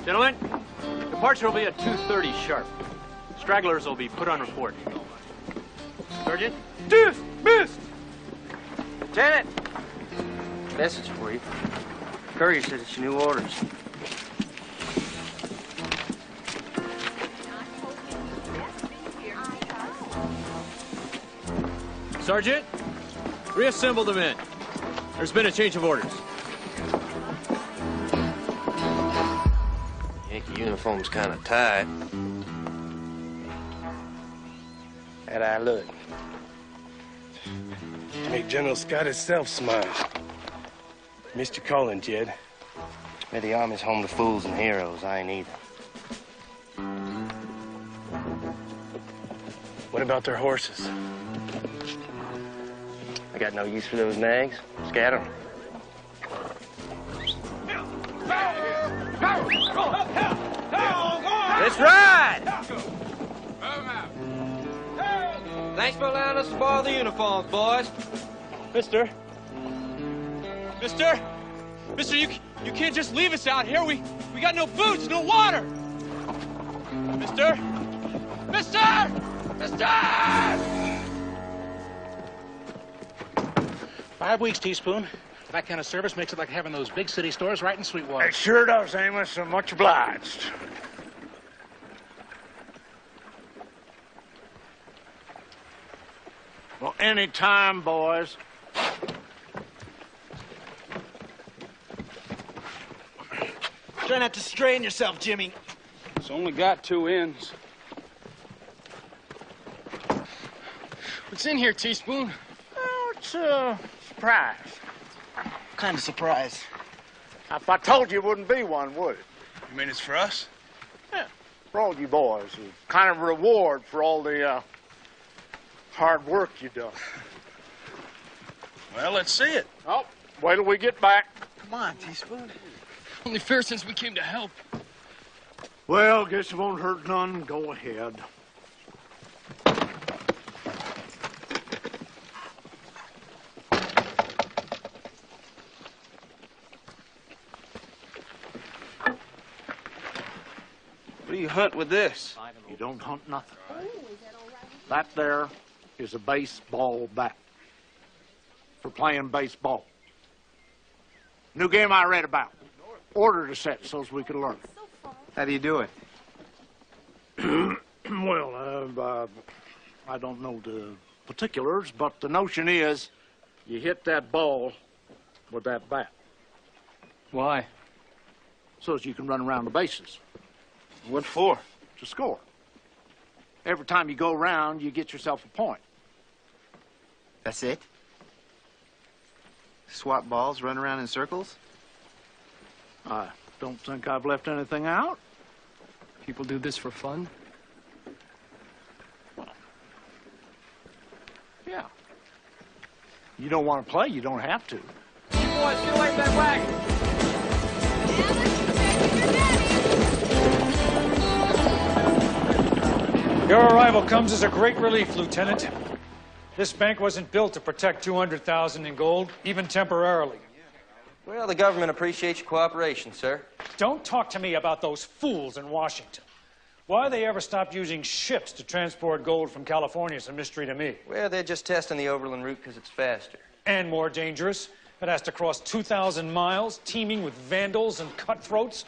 Gentlemen, departure will be at 2:30 sharp. Stragglers will be put on report. Sergeant? Dismissed! Lieutenant! Message for you. Courier says it's your new orders. Sergeant, reassemble the men. There's been a change of orders. Yankee uniform's kind of tight. How'd I look? Make General Scott himself smile. Missed your calling, Jed. Maybe the Army's home to fools and heroes. I ain't either. What about their horses? I got no use for those nags. Scatter 'em. Let's ride! Thanks for allowing us to borrow the uniforms, boys. Mister, you can't just leave us out here. We got no boots, no water. Mister! 5 weeks, Teaspoon. That kind of service makes it like having those big city stores right in Sweetwater. It sure does, Amos, so much obliged. Well, any time, boys. Try not to strain yourself, Jimmy. It's only got 2 ends. What's in here, Teaspoon? Oh, it's a surprise. What kind of surprise? If I told you, it wouldn't be one, would it? You mean it's for us? Yeah, for all you boys. A kind of reward for all the hard work you've done. Well, let's see it. Oh, wait till we get back. Come on, Teaspoon. Only fair since we came to help. Well, guess it won't hurt none. Go ahead. What do you hunt with this? You don't hunt nothing. That there is a baseball bat for playing baseball. New game I read about. Ordered a set so's we could learn. How do you do it? Well, I don't know the particulars, but the notion is you hit that ball with that bat. Why? So as you can run around the bases. What for? To score. Every time you go around, you get yourself a point. That's it? Swap balls, run around in circles? I don't think I've left anything out. People do this for fun? Well, yeah. You don't want to play, you don't have to. You boys, get away from that wagon! Your arrival comes as a great relief, Lieutenant. This bank wasn't built to protect 200,000 in gold, even temporarily. Well, the government appreciates your cooperation, sir. Don't talk to me about those fools in Washington. Why they ever stopped using ships to transport gold from California is a mystery to me. Well, they're just testing the overland route because it's faster. And more dangerous. It has to cross 2,000 miles, teeming with vandals and cutthroats.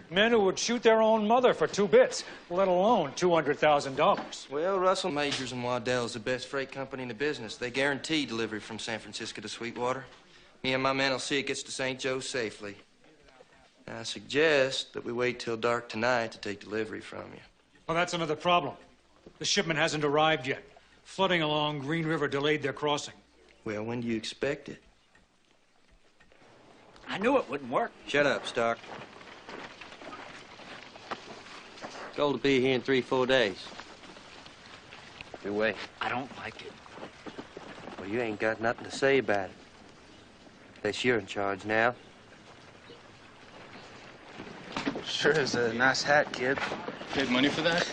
Men who would shoot their own mother for 2 bits, let alone $200,000. Well, Russell Majors and Waddell's the best freight company in the business. They guarantee delivery from San Francisco to Sweetwater. Me and my men will see it gets to St. Joe safely. Now, I suggest that we wait till dark tonight to take delivery from you. Well, that's another problem. The shipment hasn't arrived yet. Flooding along Green River delayed their crossing. Well, when do you expect it? I knew it wouldn't work. Shut up, Stark. Gold will be here in 3-4 days. Your way. I don't like it. Well, you ain't got nothing to say about it. Guess you're in charge now. Sure is a nice hat, kid. Paid money for that?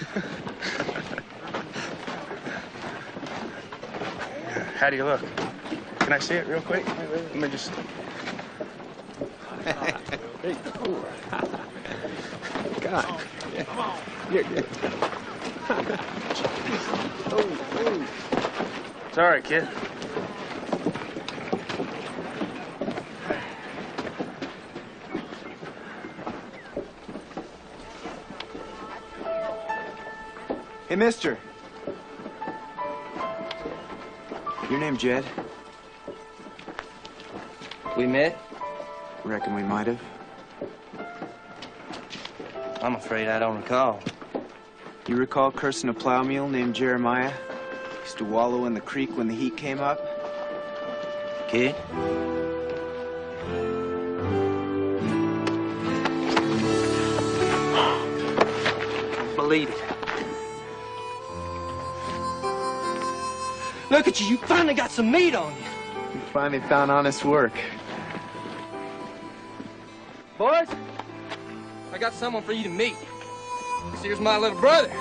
How do you look? Can I see it real quick? Let me just... God. You're good. Sorry, kid. Hey, mister. Your name Jed? We met? Reckon we might have. I'm afraid I don't recall. You recall cursing a plow mule named Jeremiah? Used to wallow in the creek when the heat came up? Kid? Believe it. Look at you, you finally got some meat on you. You finally found honest work. Boys, I got someone for you to meet. This here's my little brother.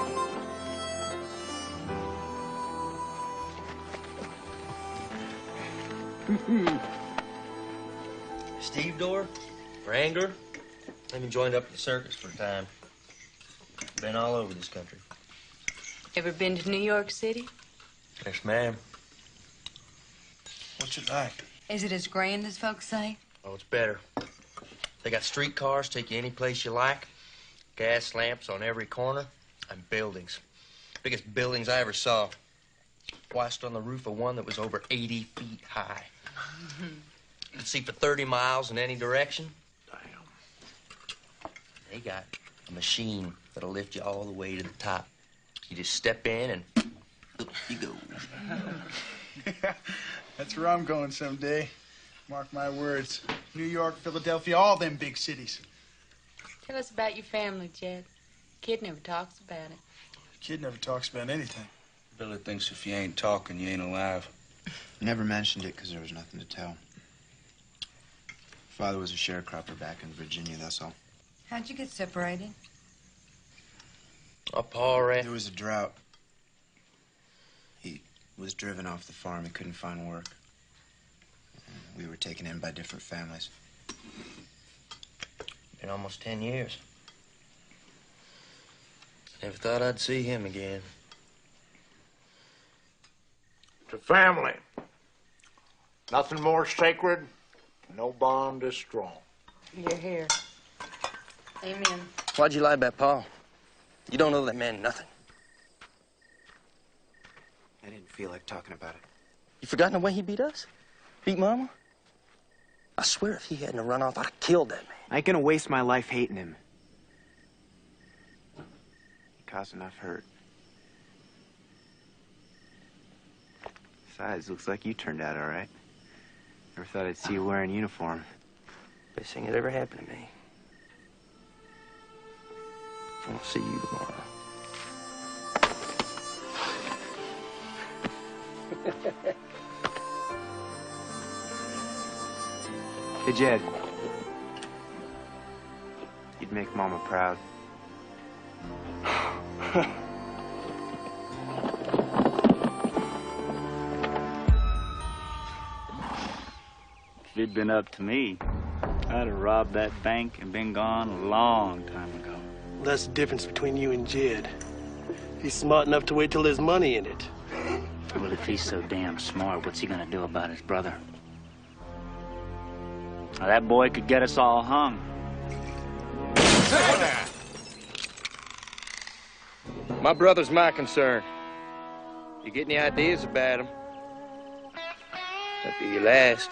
Steve Dorr, Wrangler. Even joined up with the circus for a time. Been all over this country. Ever been to New York City? Yes, ma'am. What's it like? Is it as grand as folks say? Oh, it's better. They got streetcars, take you any place you like, gas lamps on every corner, and buildings. Biggest buildings I ever saw. Watched on the roof of one that was over 80 feet high. You could see for 30 miles in any direction. Damn. They got a machine that'll lift you all the way to the top. You just step in and up you go. That's where I'm going someday. Mark my words. New York, Philadelphia, all them big cities. Tell us about your family, Jed. Kid never talks about it. Kid never talks about anything. Billy thinks if you ain't talking, you ain't alive. Never mentioned it because there was nothing to tell. Father was a sharecropper back in Virginia, that's all. How'd you get separated? A paw ran. There was a drought. He was driven off the farm. He couldn't find work. We were taken in by different families. Been almost 10 years. Never thought I'd see him again. To family, nothing more sacred, no bond as strong. You're here. Amen. Why'd you lie about Paul? You don't owe that man nothing. I didn't feel like talking about it. You forgotten the way he beat us? Beat Mama? I swear if he hadn't run off, I'd have killed that man. I ain't gonna waste my life hating him. He caused enough hurt. Besides, looks like you turned out all right. Never thought I'd see you wearing uniform. Best thing that ever happened to me. I'll see you tomorrow. Hey, Jed. You'd make Mama proud. If it'd been up to me, I'd have robbed that bank and been gone a long time ago. That's the difference between you and Jed. He's smart enough to wait till there's money in it. Well, if he's so damn smart, what's he gonna do about his brother? Now, that boy could get us all hung. My brother's my concern. You get any ideas about him? That'd be your last.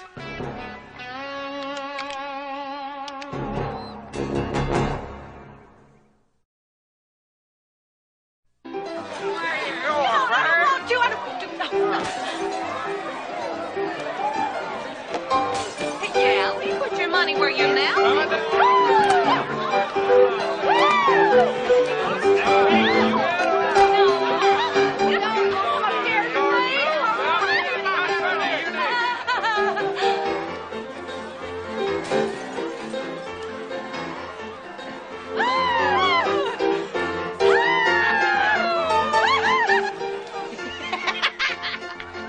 Yeah, you put your money where your mouth is.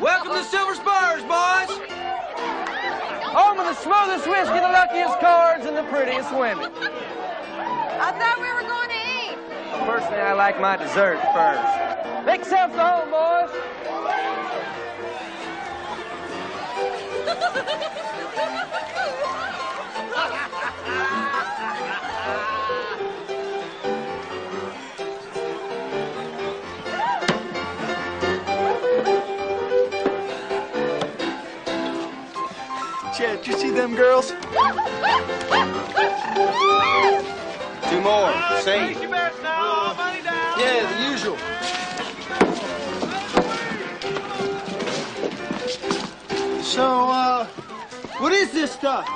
Welcome to Silver Spurs, boys! Home of the smoothest whiskey, the luckiest cards, and the prettiest women. I thought we were going to Personally, I like my dessert first. Make yourselves at home, boys. Chad, did you see them girls? 2 more. Same. Yeah, the usual. So, what is this stuff?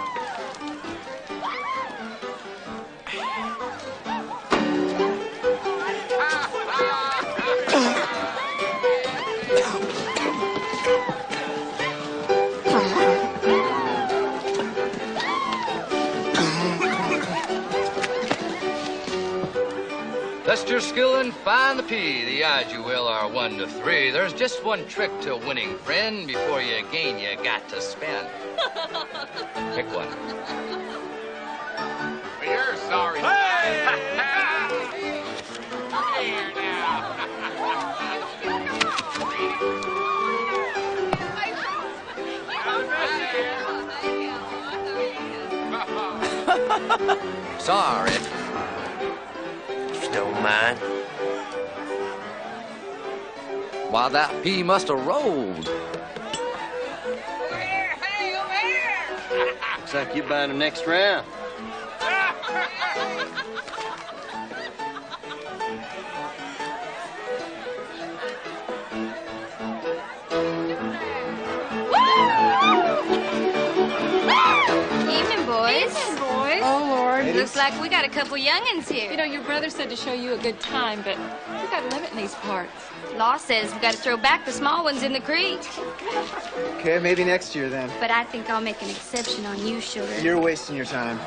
Test your skill and find the P. The odds you will are 1 to 3. There's just one trick to winning, friend. Before you gain, you got to spend. Pick one. Well, you're sorry. Hey! Here now. Sorry. Don't mind. Why, that P must have rolled. Hey, over here! Looks like you're buying the next round. Evening, boys. Oh, Lord. Looks like we got a couple young'uns here. You know, your brother said to show you a good time, but we got a limit in these parts. Law says we got to throw back the small ones in the creek. Okay, maybe next year then. But I think I'll make an exception on you, sugar. You're wasting your time.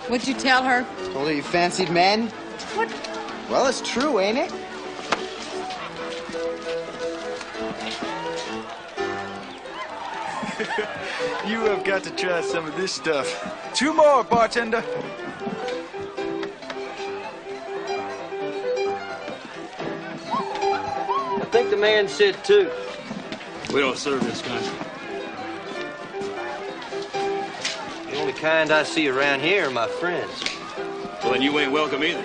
What'd you tell her? Told her you fancied men? What? Well, it's true, ain't it? You have got to try some of this stuff. 2 more, bartender. I think the man said 2. We don't serve this kind. The only kind I see around here are my friends. Well, then you ain't welcome either.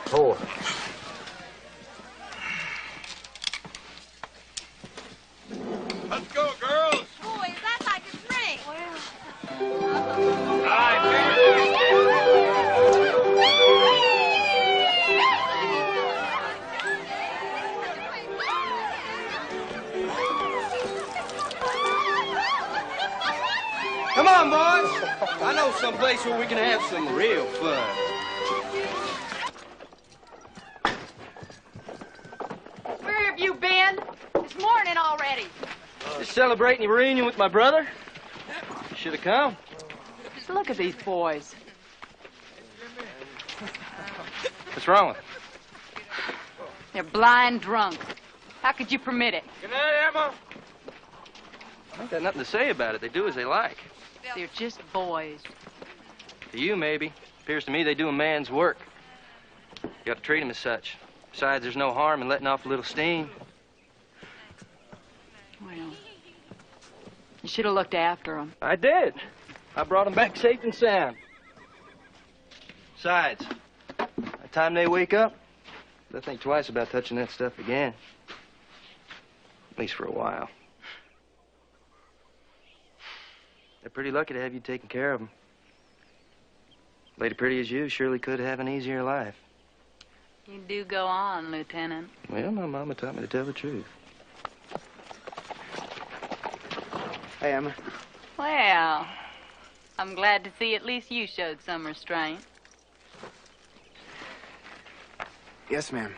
Four. Let's go, girls! Boys, that's like a drink. Come on, boys. I know some place where we can have some real fun. Where have you been? It's morning already. Just celebrating your reunion with my brother. Should have come. Just look at these boys. What's wrong with them? They're blind drunk. How could you permit it? Good night, Emma. I ain't got nothing to say about it. They do as they like. They're just boys. To you, maybe. Appears to me they do a man's work. You got to treat them as such. Besides, there's no harm in letting off a little steam. Well, you should have looked after them. I did. I brought them back safe and sound. Besides, by the time they wake up, they'll think twice about touching that stuff again. At least for a while. They're pretty lucky to have you taking care of them. A lady pretty as you surely could have an easier life. You do go on, Lieutenant. Well, my mama taught me to tell the truth. Hey, Emma. Well, I'm glad to see at least you showed some restraint. Yes, ma'am.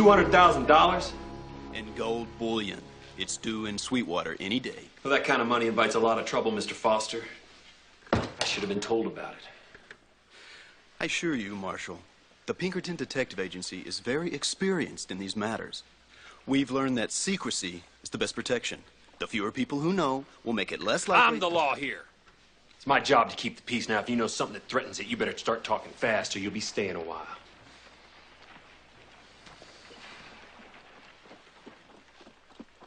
$200,000? In gold bullion. It's due in Sweetwater any day. Well, that kind of money invites a lot of trouble, Mr. Foster. I should have been told about it. I assure you, Marshal, the Pinkerton Detective Agency is very experienced in these matters. We've learned that secrecy is the best protection. The fewer people who know will make it less likely... I'm the law here. It's my job to keep the peace. Now, if you know something that threatens it, you better start talking fast or you'll be staying a while.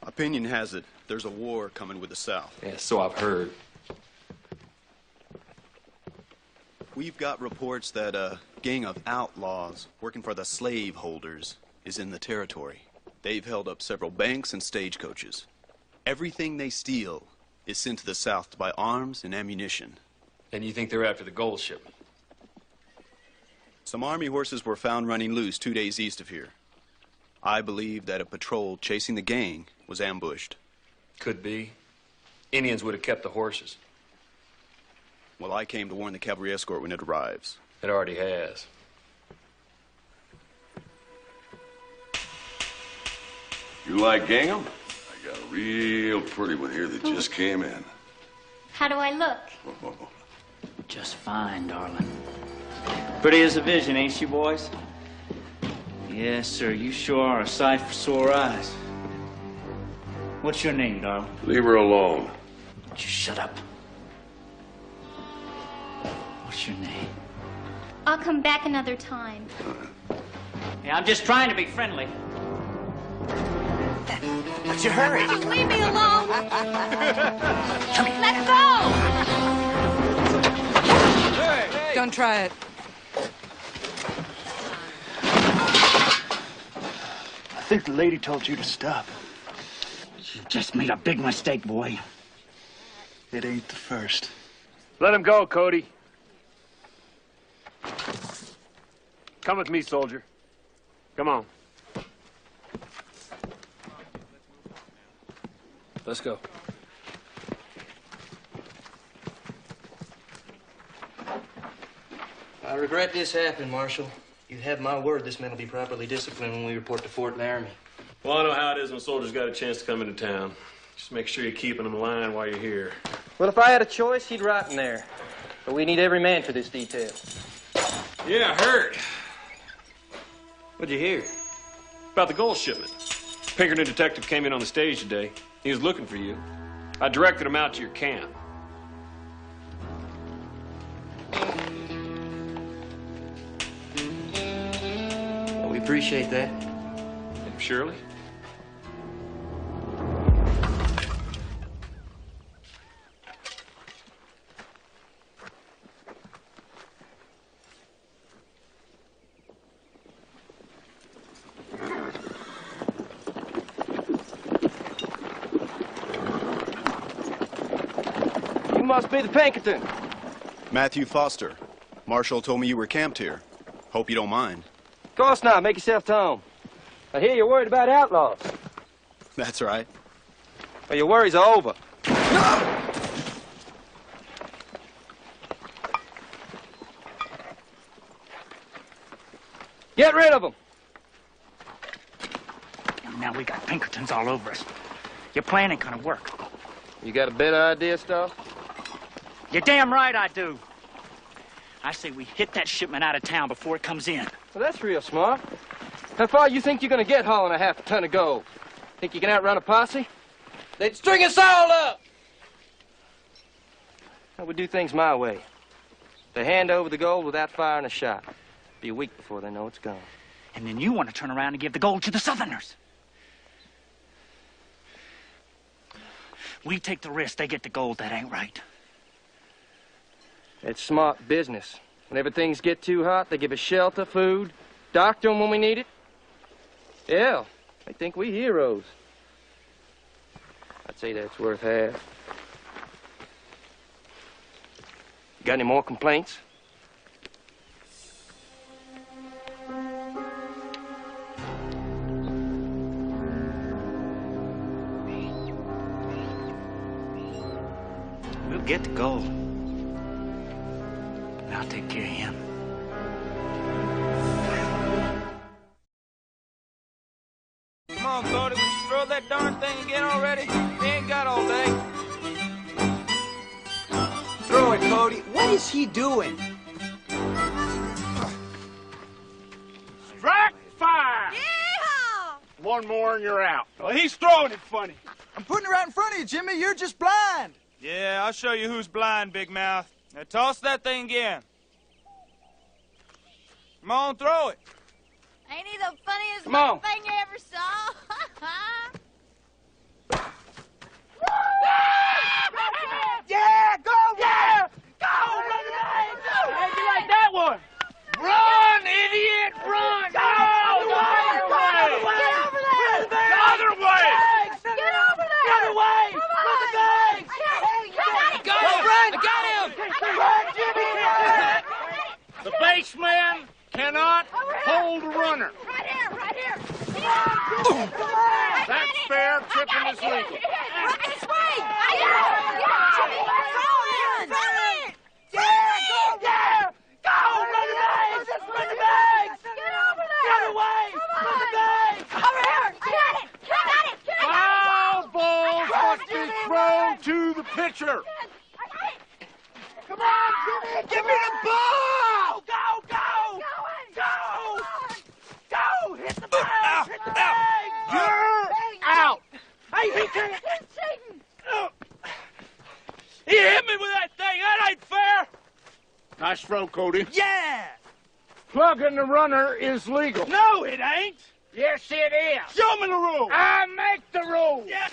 Opinion has it there's a war coming with the South. Yeah, so I've heard. We've got reports that a gang of outlaws working for the slaveholders is in the territory. They've held up several banks and stagecoaches. Everything they steal is sent to the South to buy arms and ammunition. And you think they're after the gold shipment? Some army horses were found running loose 2 days east of here. I believe that a patrol chasing the gang was ambushed. Could be. Indians would have kept the horses. Well, I came to warn the cavalry escort when it arrives. It already has. You like gingham? I got a real pretty one here that just came in. How do I look? Just fine, darling. Pretty as a vision, ain't she, boys? Yes, sir. You sure are a sight for sore eyes. What's your name, darling? Leave her alone. Just shut up. What's your name? I'll come back another time. Yeah, I'm just trying to be friendly. What's your hurry? Leave me alone. Come here. Let go. Hey. Don't try it. I think the lady told you to stop. You just made a big mistake, boy. It ain't the first. Let him go, Cody. Come with me, soldier. Come on. Let's go. I regret this happened, Marshal. You have my word this man will be properly disciplined when we report to Fort Laramie. Well, I know how it is when soldiers got a chance to come into town. Just make sure you're keeping them in line while you're here. Well, if I had a choice, he'd rot in there. But we need every man for this detail. Yeah, I heard. What'd you hear? About the gold shipment. Pinkerton detective came in on the stage today. He was looking for you. I directed him out to your camp. Well, we appreciate that. Surely. You must be the Pinkerton. Matthew Foster. Marshal told me you were camped here. Hope you don't mind. Of course not. Make yourself to home. I hear you're worried about outlaws. That's right. Well, your worries are over. Get rid of them. Now we got Pinkertons all over us. Your plan ain't gonna work. You got a better idea, Stuff? You're damn right I do. I say we hit that shipment out of town before it comes in. Well, that's real smart. How far you think you're gonna get hauling a half a ton of gold? Think you can outrun a posse? They'd string us all up! I would do things my way. They hand over the gold without firing a shot. Be a week before they know it's gone. And then you want to turn around and give the gold to the Southerners. We take the risk, they get the gold. That ain't right. It's smart business. Whenever things get too hot, they give us shelter, food, doctor 'em when we need it. Yeah, they think we heroes. I'd say that's worth half. Got any more complaints? We'll get the gold. I'll take care of him. thing again already? We ain't got all day. Throw it, Cody. What is he doing? Strike fire! Yeehaw! One more and you're out. Well, he's throwing it funny. I'm putting it right in front of you, Jimmy. You're just blind. Yeah, I'll show you who's blind, Big Mouth. Now toss that thing again. Come on, throw it. Ain't he the funniest Come on. little thing you ever saw? Yeah, go! Yeah! Go! How'd you like that one? Run, idiot! Run! Go! The other way! Get over there! The other way! Get over there! The other way! Come With on! the bags! I got I got him! The baseman cannot hold the runner. Right here! That's fair. Tripping is legal. Right this way! Jimmy! Throw it! Yeah! Go! Yeah! Go! Run the bags! Run the bags! Get over there! The other way! Run the bags! Over here! Got it! Foul balls must be thrown to the pitcher. Come on, Jimmy! Give me the ball! Go! Go! Hit the bag! Hit the bag! You're out! Hey, he can't! He hit me with that thing. That ain't fair. Nice throw, Cody. Yeah. Plugging the runner is legal. No, it ain't. Yes, it is. Show me the rule. I make the rules. Yes.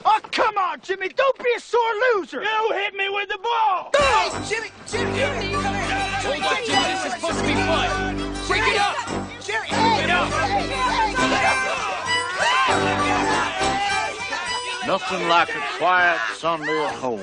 Oh, come on, Jimmy. Don't be a sore loser. You hit me with the ball. Hey, Jimmy, come here. Hold on, Jimmy. This is supposed to be fun. Shake it up. Jerry, Shake it up. Nothing like a quiet Sunday at home.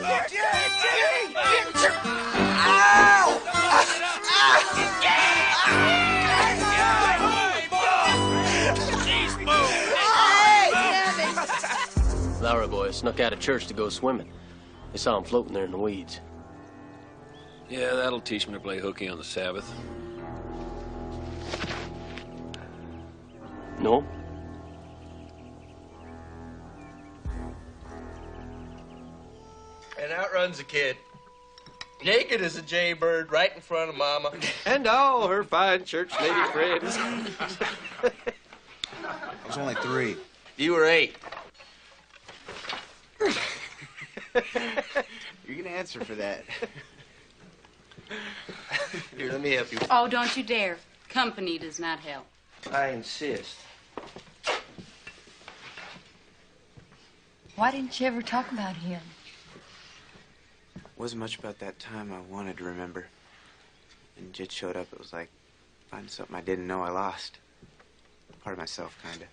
Lowry boy snuck out of church to go swimming. They saw him floating there in the weeds. Yeah, that'll teach him to play hooky on the Sabbath. No? And out runs the kid. Naked as a jaybird right in front of Mama. And all her fine church lady friends. I was only 3. You were 8. You're gonna answer for that. Here, let me help you. Oh, don't you dare. Company does not help. I insist. Why didn't you ever talk about him? Wasn't much about that time I wanted to remember. And Jit showed up, it was like finding something I didn't know I lost. Part of myself, kinda.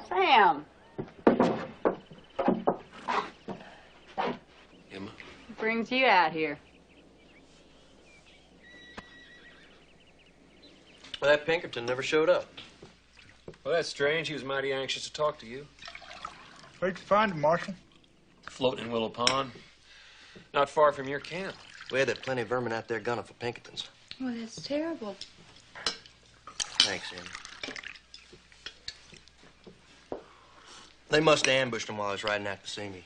Sam. Emma? What brings you out here? Well, that Pinkerton never showed up. Well, that's strange. He was mighty anxious to talk to you. Where'd you find him, Marshal? Floating in Willow Pond. Not far from your camp. We had plenty of vermin out there gunning for Pinkertons. Well, that's terrible. Thanks, Em. They must have ambushed him while I was riding out to see me.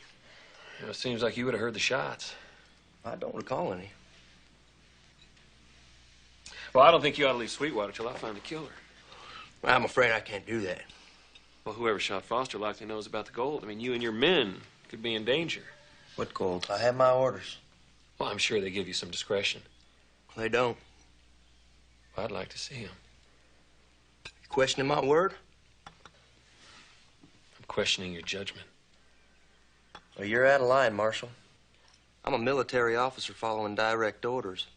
You know, it seems like you would have heard the shots. I don't recall any. Well, I don't think you ought to leave Sweetwater till I find the killer. I'm afraid I can't do that. Well, whoever shot Foster likely knows about the gold. I mean, you and your men could be in danger. What gold? I have my orders. Well, I'm sure they give you some discretion. They don't. Well, I'd like to see him. You questioning my word? I'm questioning your judgment. Well, you're out of line, Marshal. I'm a military officer following direct orders.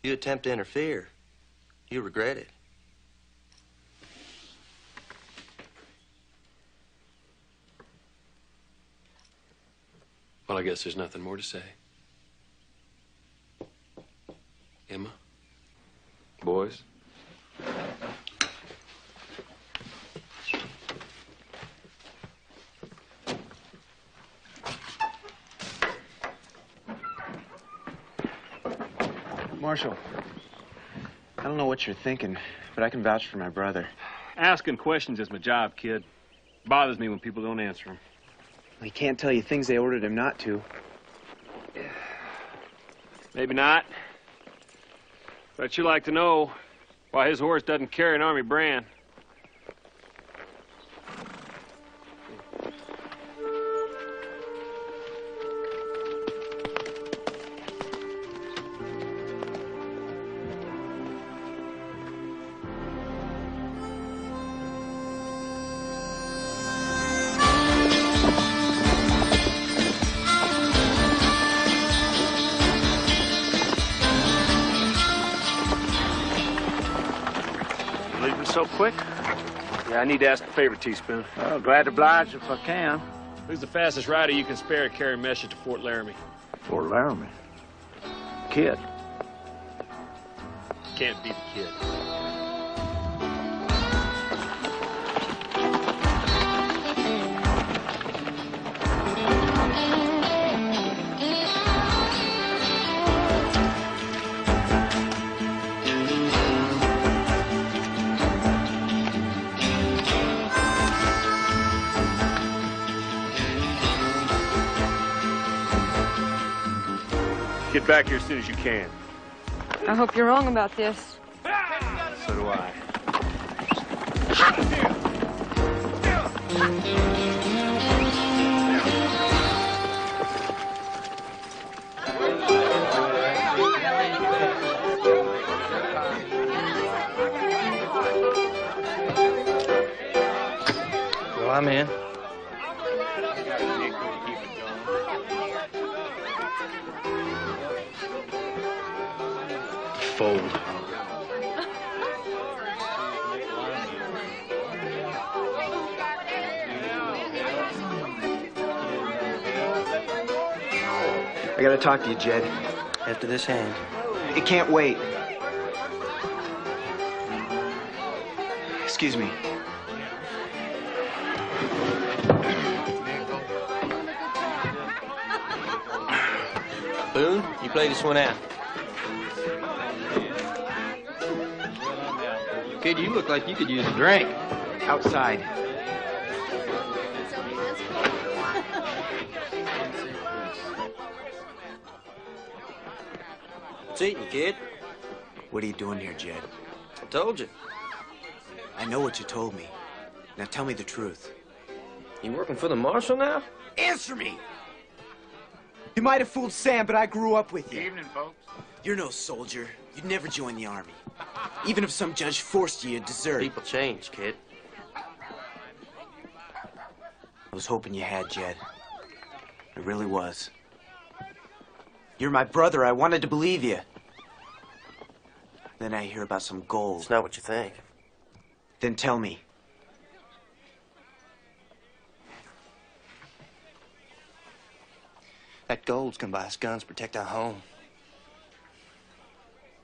You attempt to interfere, you regret it. Well, I guess there's nothing more to say. Emma? Boys? Marshal, I don't know what you're thinking, but I can vouch for my brother. Asking questions is my job, kid. Bothers me when people don't answer them. He can't tell you things they ordered him not to. Maybe not. But I'd sure like to know why his horse doesn't carry an army brand. So quick? Yeah, I need to ask a favor, Teaspoon. Well, glad to oblige if I can. Who's the fastest rider you can spare to carry a message to Fort Laramie? Fort Laramie? Kid. Can't be the kid. Get back here as soon as you can. I hope you're wrong about this. So do I. Well, I'm in. Fold. I gotta talk to you, Jed. After this hand. It can't wait. Excuse me. Boone, you play this one out. Kid, you look like you could use a drink. Outside. What's eating, kid? What are you doing here, Jed? I told you. I know what you told me. Now tell me the truth. You working for the marshal now? Answer me! You might have fooled Sam, but I grew up with you. Evening, folks. You're no soldier. You'd never join the army. Even if some judge forced you to desert. People change, kid. I was hoping you had, Jed. I really was. You're my brother. I wanted to believe you. Then I hear about some gold. It's not what you think. Then tell me. That gold's gonna buy us guns, protect our home.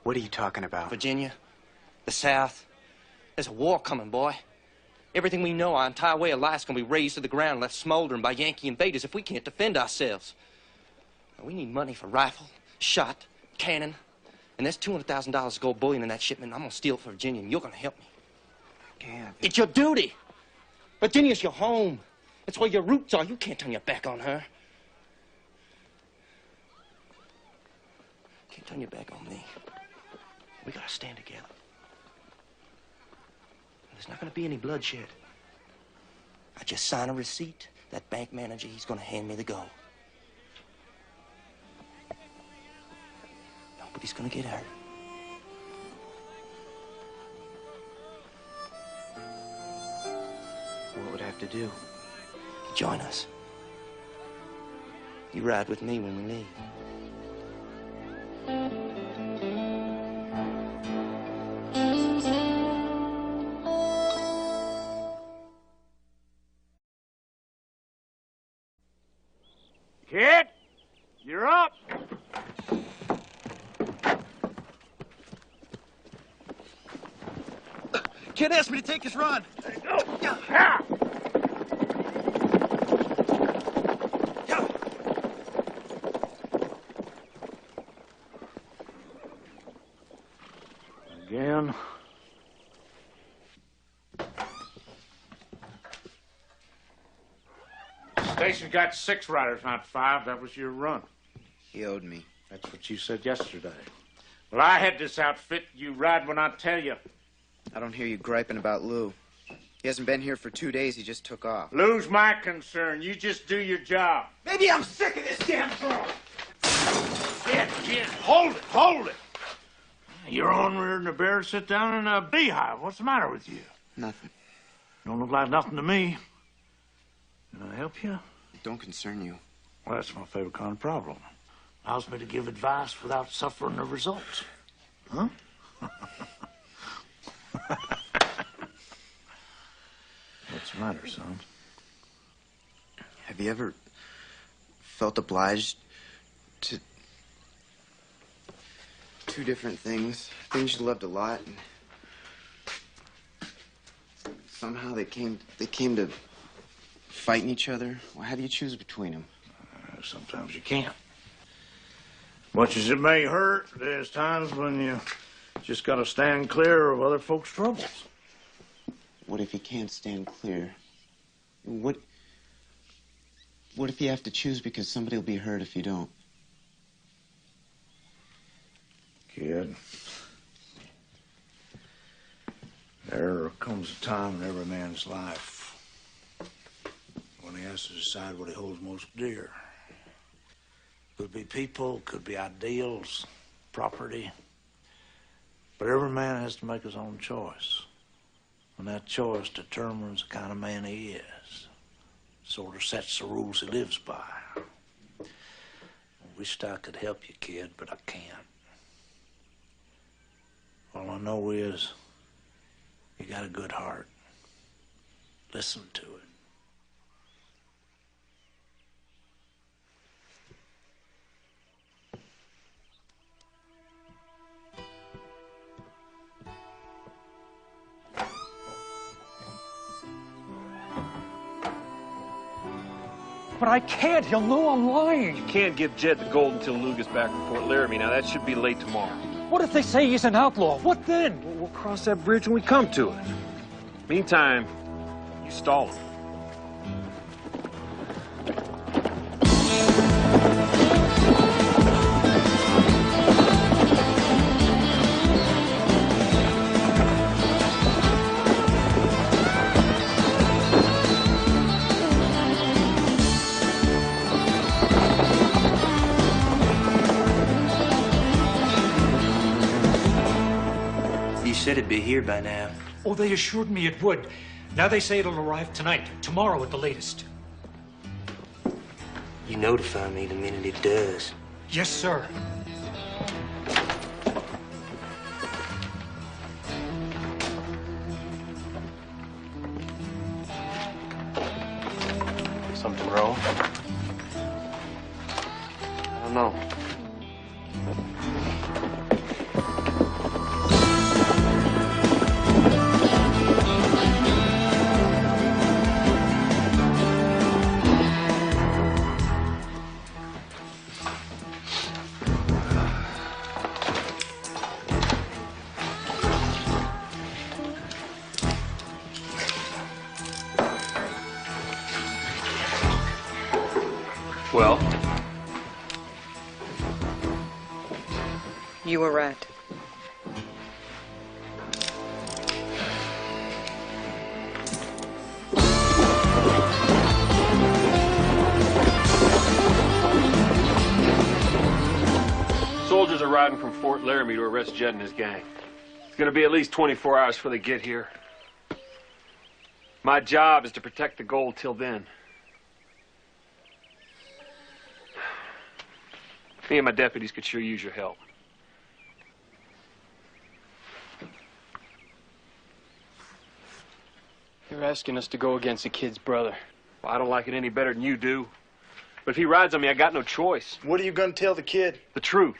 What are you talking about? Virginia, the South. There's a war coming, boy. Everything we know, our entire way of life's gonna be razed to the ground and left smoldering by Yankee invaders if we can't defend ourselves. Now, we need money for rifle, shot, cannon, and there's $200,000 of gold bullion in that shipment. I'm gonna steal it for Virginia, and you're gonna help me. Can't. It's your duty. Virginia's your home. It's where your roots are. You can't turn your back on her. Can't turn your back on me. We gotta stand together. There's not gonna be any bloodshed. I just sign a receipt. That bank manager, he's gonna hand me the gold. Nobody's gonna get hurt. What would I have to do? Join us. You ride with me when we leave. Kid? Kid asked me to take his run. Again. Station got 6 riders, not 5. That was your run. He owed me. That's what you said yesterday. Well, I had this outfit. You ride when I tell you. I don't hear you griping about Lou. He hasn't been here for 2 days. He just took off. Lou's my concern. You just do your job. Maybe I'm sick of this damn girl. Kid, hold it, hold it. You're on rearing a bear, sit down in a beehive. What's the matter with you? Nothing. Don't look like nothing to me. Can I help you? It don't concern you. Well, that's my favorite kind of problem. Allows me to give advice without suffering the results. Huh? What's the matter, son? Have you ever felt obliged to 2 different things? Things you loved a lot, and somehow they came to fighting each other? Well, how do you choose between them? Sometimes you can't. Much as it may hurt, there's times when you just gotta stand clear of other folks' troubles. What if you can't stand clear? What if you have to choose because somebody will be hurt if you don't? Kid, there comes a time in every man's life when he has to decide what he holds most dear. Could be people, could be ideals, property. But every man has to make his own choice. And that choice determines the kind of man he is. Sort of sets the rules he lives by. I wished I could help you, kid, but I can't. All I know is you got a good heart. Listen to it. But I can't. He'll know I'm lying. You can't give Jed the gold until Lou gets back from Fort Laramie. Now, that should be late tomorrow. What if they say he's an outlaw? What then? We'll cross that bridge when we come to it. Meantime, you stall him. Said it'd be here by now. Oh, they assured me it would. Now they say it'll arrive tonight, tomorrow at the latest. You notify me the minute it does. Yes, sir. Something wrong? I don't know. Well? You were right. Soldiers are riding from Fort Laramie to arrest Jed and his gang. It's gonna be at least 24 hours before they get here. My job is to protect the gold till then. Me and my deputies could sure use your help. You're asking us to go against the kid's brother. Well, I don't like it any better than you do. But if he rides on me, I got no choice. What are you gonna tell the kid? The truth.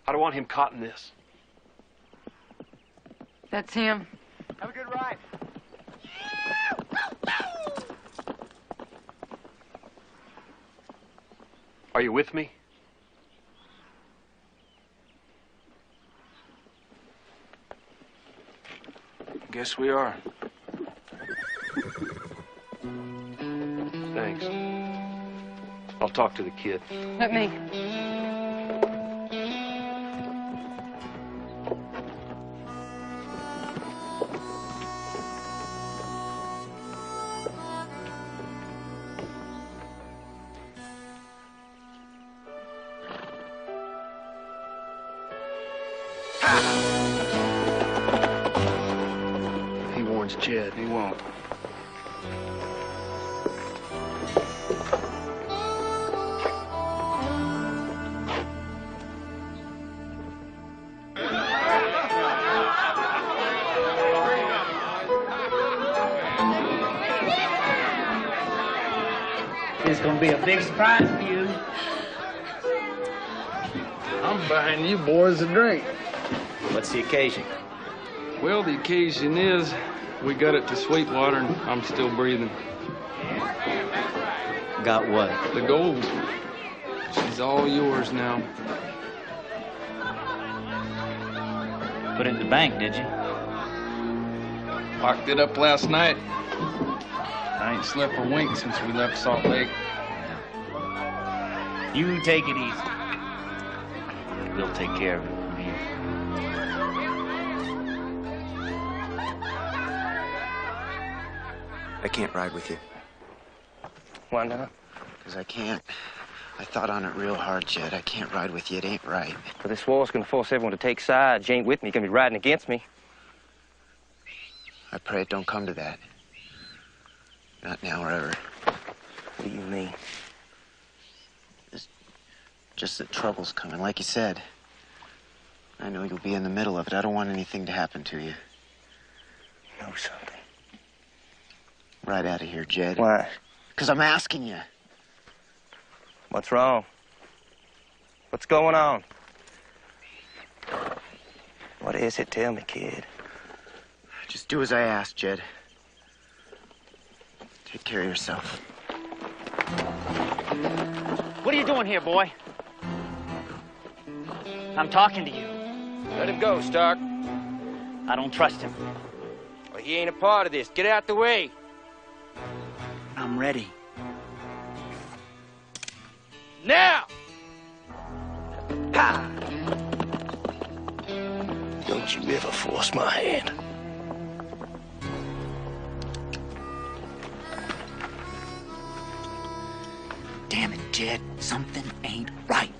I don't want him caught in this. That's him. right. Are you with me? Guess we are. Thanks. I'll talk to the kid. Let me. He warns Jed. He won't. It's gonna be a big surprise for you. I'm buying you boys a drink. What's the occasion? Well, the occasion is we got it to Sweetwater and I'm still breathing. Got what? The gold. She's all yours now. Put it in the bank, did you? Locked it up last night. I ain't slept a wink since we left Salt Lake. You take it easy. We'll take care of it from here. I can't ride with you. Why not? Because I can't. I thought on it real hard, Jed. I can't ride with you. It ain't right. But this war's gonna force everyone to take sides. You ain't with me. You're gonna be riding against me. I pray it don't come to that. Not now or ever. What do you mean? Just that trouble's coming, like you said. I know you'll be in the middle of it. I don't want anything to happen to you. You know something? Right out of here, Jed. Why? Because I'm asking you. What's wrong? What's going on? What is it? Tell me, kid. Just do as I ask, Jed. Take care of yourself. What are you doing here, boy? I'm talking to you. Let him go, Stark. I don't trust him. Well, he ain't a part of this. Get out the way. I'm ready. Now! Ha! Don't you ever force my hand. Damn it, Jed. Something ain't right.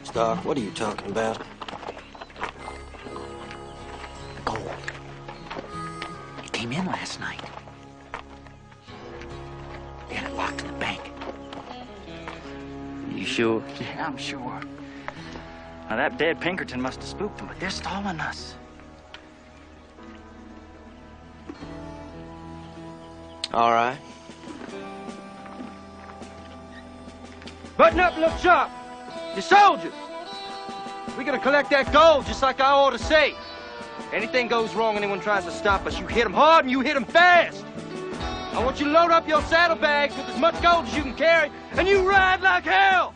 Stark, what are you talking about? The gold. It came in last night. We had it locked in the bank. You sure? Yeah, I'm sure. Now, that dead Pinkerton must have spooked them, but they're stalling us. All right. Button up and look sharp. You soldiers. We're gonna collect that gold just like I ought to say. Anything goes wrong, anyone tries to stop us, you hit them hard and you hit them fast. I want you to load up your saddlebags with as much gold as you can carry, and you ride like hell.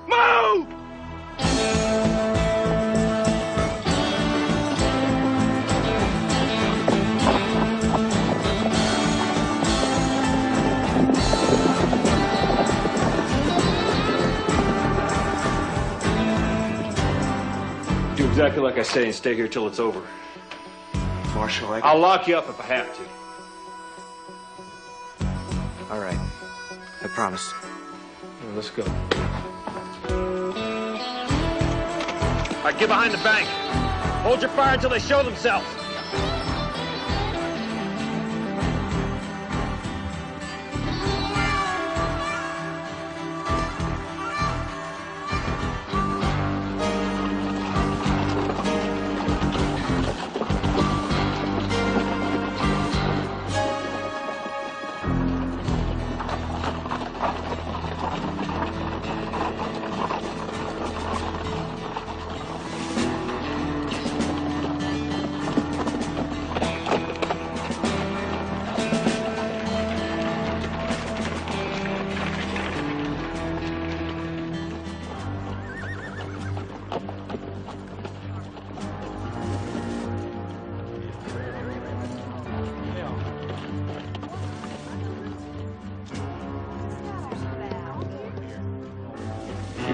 Move! Do exactly like I say and stay here till it's over. Marshal, I'll lock you up if I have to. All right. I promise. Well, let's go. All right, get behind the bank. Hold your fire until they show themselves.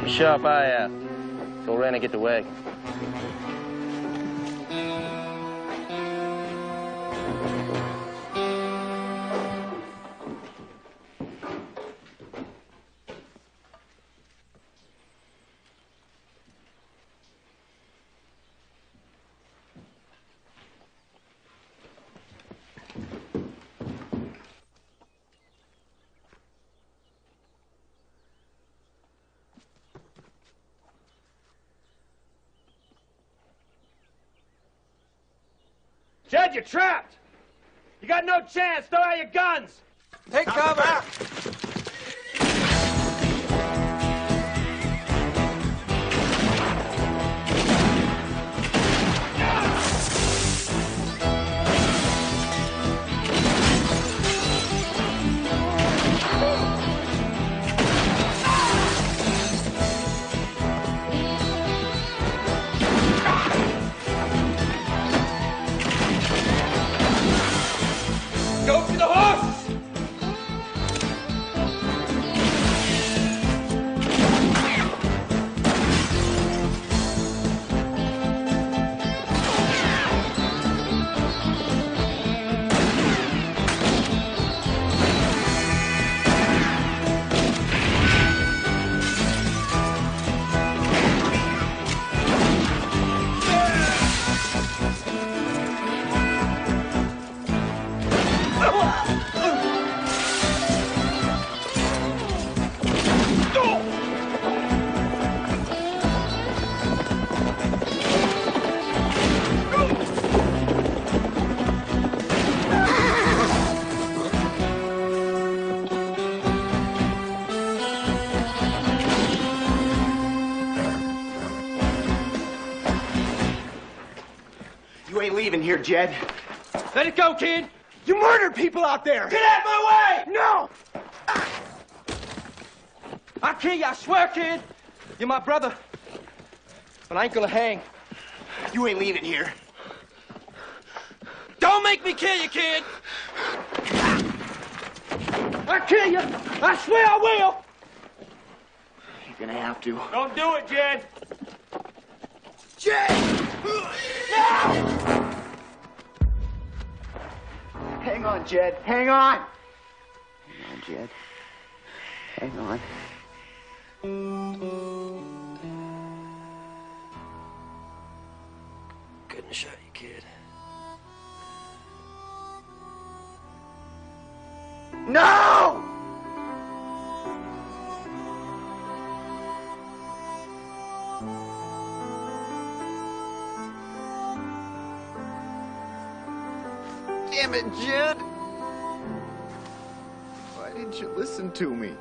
Keep a sharp eye out. Go around and get the wagon. Jed, you're trapped! You got no chance! Throw out your guns! Take cover! Go for the horse! You ain't leaving here, Jed. Let it go, kid. You murdered people out there. Get out of my way! No! I'll kill you, I swear, kid. You're my brother. But I ain't gonna hang. You ain't leaving here. Don't make me kill you, kid! I'll kill you! I swear I will! You're gonna have to. Don't do it, Jed! Jed! No! Hang on, Jed. Hang on! Hang on, Jed. Hang on. Couldn't have shot you, kid. No! Damn it, Jed! Why didn't you listen to me?